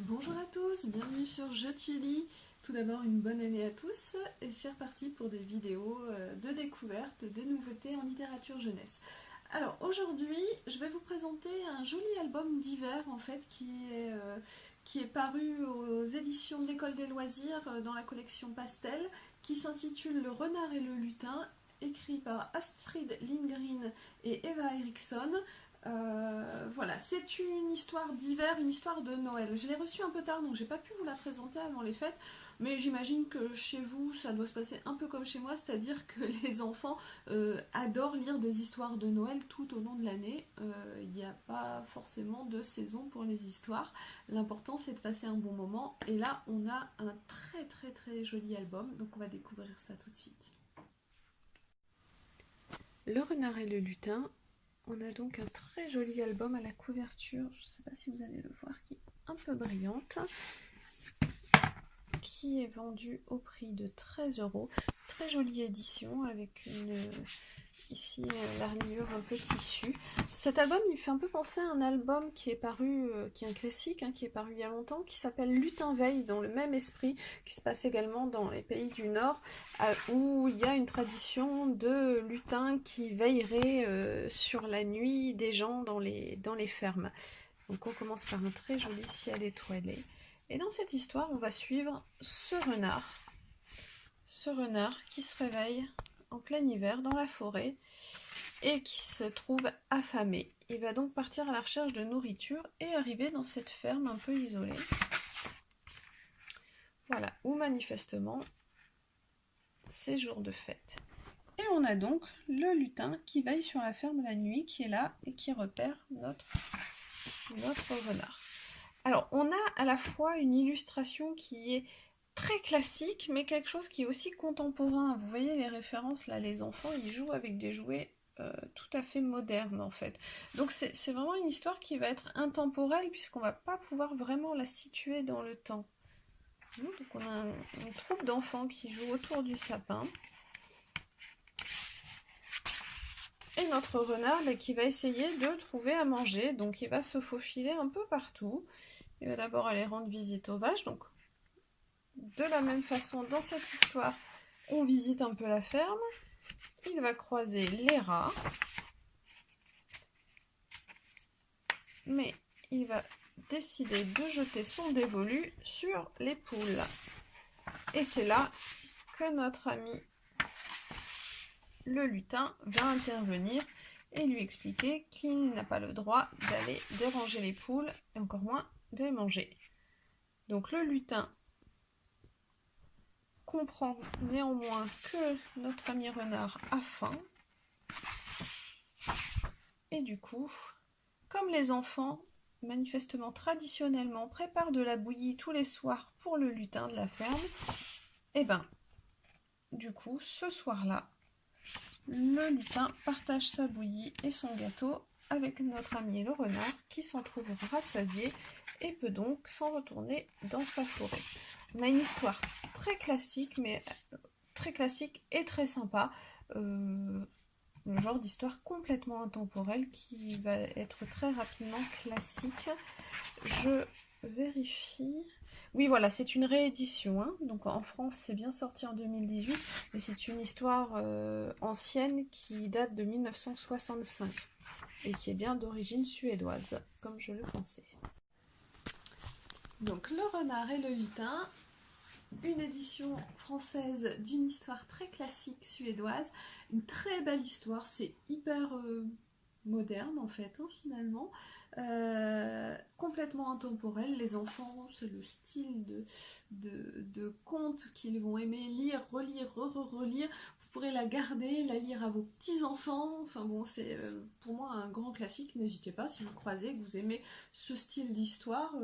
Bonjour à tous, bienvenue sur Je Tulie. Tout d'abord une bonne année à tous et c'est reparti pour des vidéos de découverte des nouveautés en littérature jeunesse. Alors aujourd'hui je vais vous présenter un joli album d'hiver en fait qui est paru aux éditions de l'École des loisirs dans la collection Pastel, qui s'intitule Le renard et le lutin, écrit par Astrid Lindgren et Eva Eriksson. Voilà, c'est une histoire d'hiver, une histoire de Noël. Je l'ai reçue un peu tard, donc j'ai pas pu vous la présenter avant les fêtes, mais j'imagine que chez vous, ça doit se passer un peu comme chez moi, c'est-à-dire que les enfants adorent lire des histoires de Noël tout au long de l'année. Il n'y a pas forcément de saison pour les histoires. L'important, c'est de passer un bon moment. Et là, on a un très joli album, donc on va découvrir ça tout de suite. Le renard et le lutin. On a donc un très joli album à la couverture, je ne sais pas si vous allez le voir, qui est un peu brillante, qui est vendu au prix de 13 €. Très jolie édition avec ici l'armure un peu tissu. Cet album il fait un peu penser à un album qui est paru, qui est un classique, qui est paru il y a longtemps, qui s'appelle Lutin veille, dans le même esprit, qui se passe également dans les pays du Nord, où il y a une tradition de lutin qui veillerait sur la nuit des gens dans les fermes. Donc on commence par un très joli ciel étoilé. Et dans cette histoire, on va suivre ce renard qui se réveille en plein hiver dans la forêt et qui se trouve affamé. Il va donc partir à la recherche de nourriture et arriver dans cette ferme un peu isolée. Voilà, où manifestement c'est jour de fête. Et on a donc le lutin qui veille sur la ferme la nuit, qui est là et qui repère notre renard. Alors, on a à la fois une illustration qui est très classique, mais quelque chose qui est aussi contemporain. Vous voyez les références, là, les enfants, ils jouent avec des jouets tout à fait modernes, en fait. Donc, c'est vraiment une histoire qui va être intemporelle, puisqu'on va pas pouvoir vraiment la situer dans le temps. Donc, on a une troupe d'enfants qui jouent autour du sapin. Et notre renard qui va essayer de trouver à manger, donc il va se faufiler un peu partout. Il va d'abord aller rendre visite aux vaches, donc de la même façon dans cette histoire, on visite un peu la ferme. Il va croiser les rats, mais il va décider de jeter son dévolu sur les poules. Et c'est là que notre ami le lutin va intervenir et lui expliquer qu'il n'a pas le droit d'aller déranger les poules, et encore moins de les manger. Donc le lutin comprend néanmoins que notre ami renard a faim. Et du coup, comme les enfants, manifestement traditionnellement, préparent de la bouillie tous les soirs pour le lutin de la ferme, et ben, du coup, ce soir-là, le lutin partage sa bouillie et son gâteau avec notre ami le renard, qui s'en trouve rassasié et peut donc s'en retourner dans sa forêt. On a une histoire très classique, mais très classique et très sympa. Le genre d'histoire complètement intemporelle qui va être très rapidement classique. Je vérifie. Oui, voilà, c'est une réédition. Donc en France, c'est bien sorti en 2018, mais c'est une histoire ancienne qui date de 1965 et qui est bien d'origine suédoise, comme je le pensais. Donc le renard et le lutin, une édition française d'une histoire très classique suédoise, une très belle histoire, c'est hyper moderne en fait, finalement, complètement intemporel. Les enfants, c'est le style de conte qu'ils vont aimer lire, relire, relire. Vous pourrez la garder, la lire à vos petits-enfants. Enfin bon, c'est pour moi un grand classique. N'hésitez pas, si vous croisez, que vous aimez ce style d'histoire,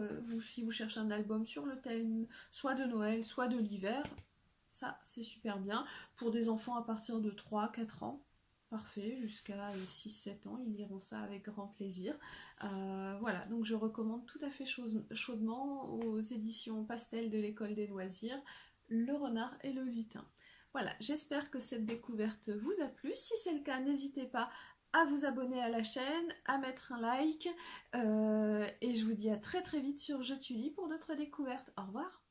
si vous cherchez un album sur le thème soit de Noël, soit de l'hiver, ça c'est super bien. Pour des enfants à partir de 3-4 ans, parfait, jusqu'à 6-7 ans, ils liront ça avec grand plaisir. Voilà, donc je recommande tout à fait chaudement aux éditions Pastel de l'École des loisirs, Le renard et le lutin. Voilà, j'espère que cette découverte vous a plu. Si c'est le cas, n'hésitez pas à vous abonner à la chaîne, à mettre un like, et je vous dis dis à très très vite sur Je tu lis pour d'autres découvertes. Au revoir!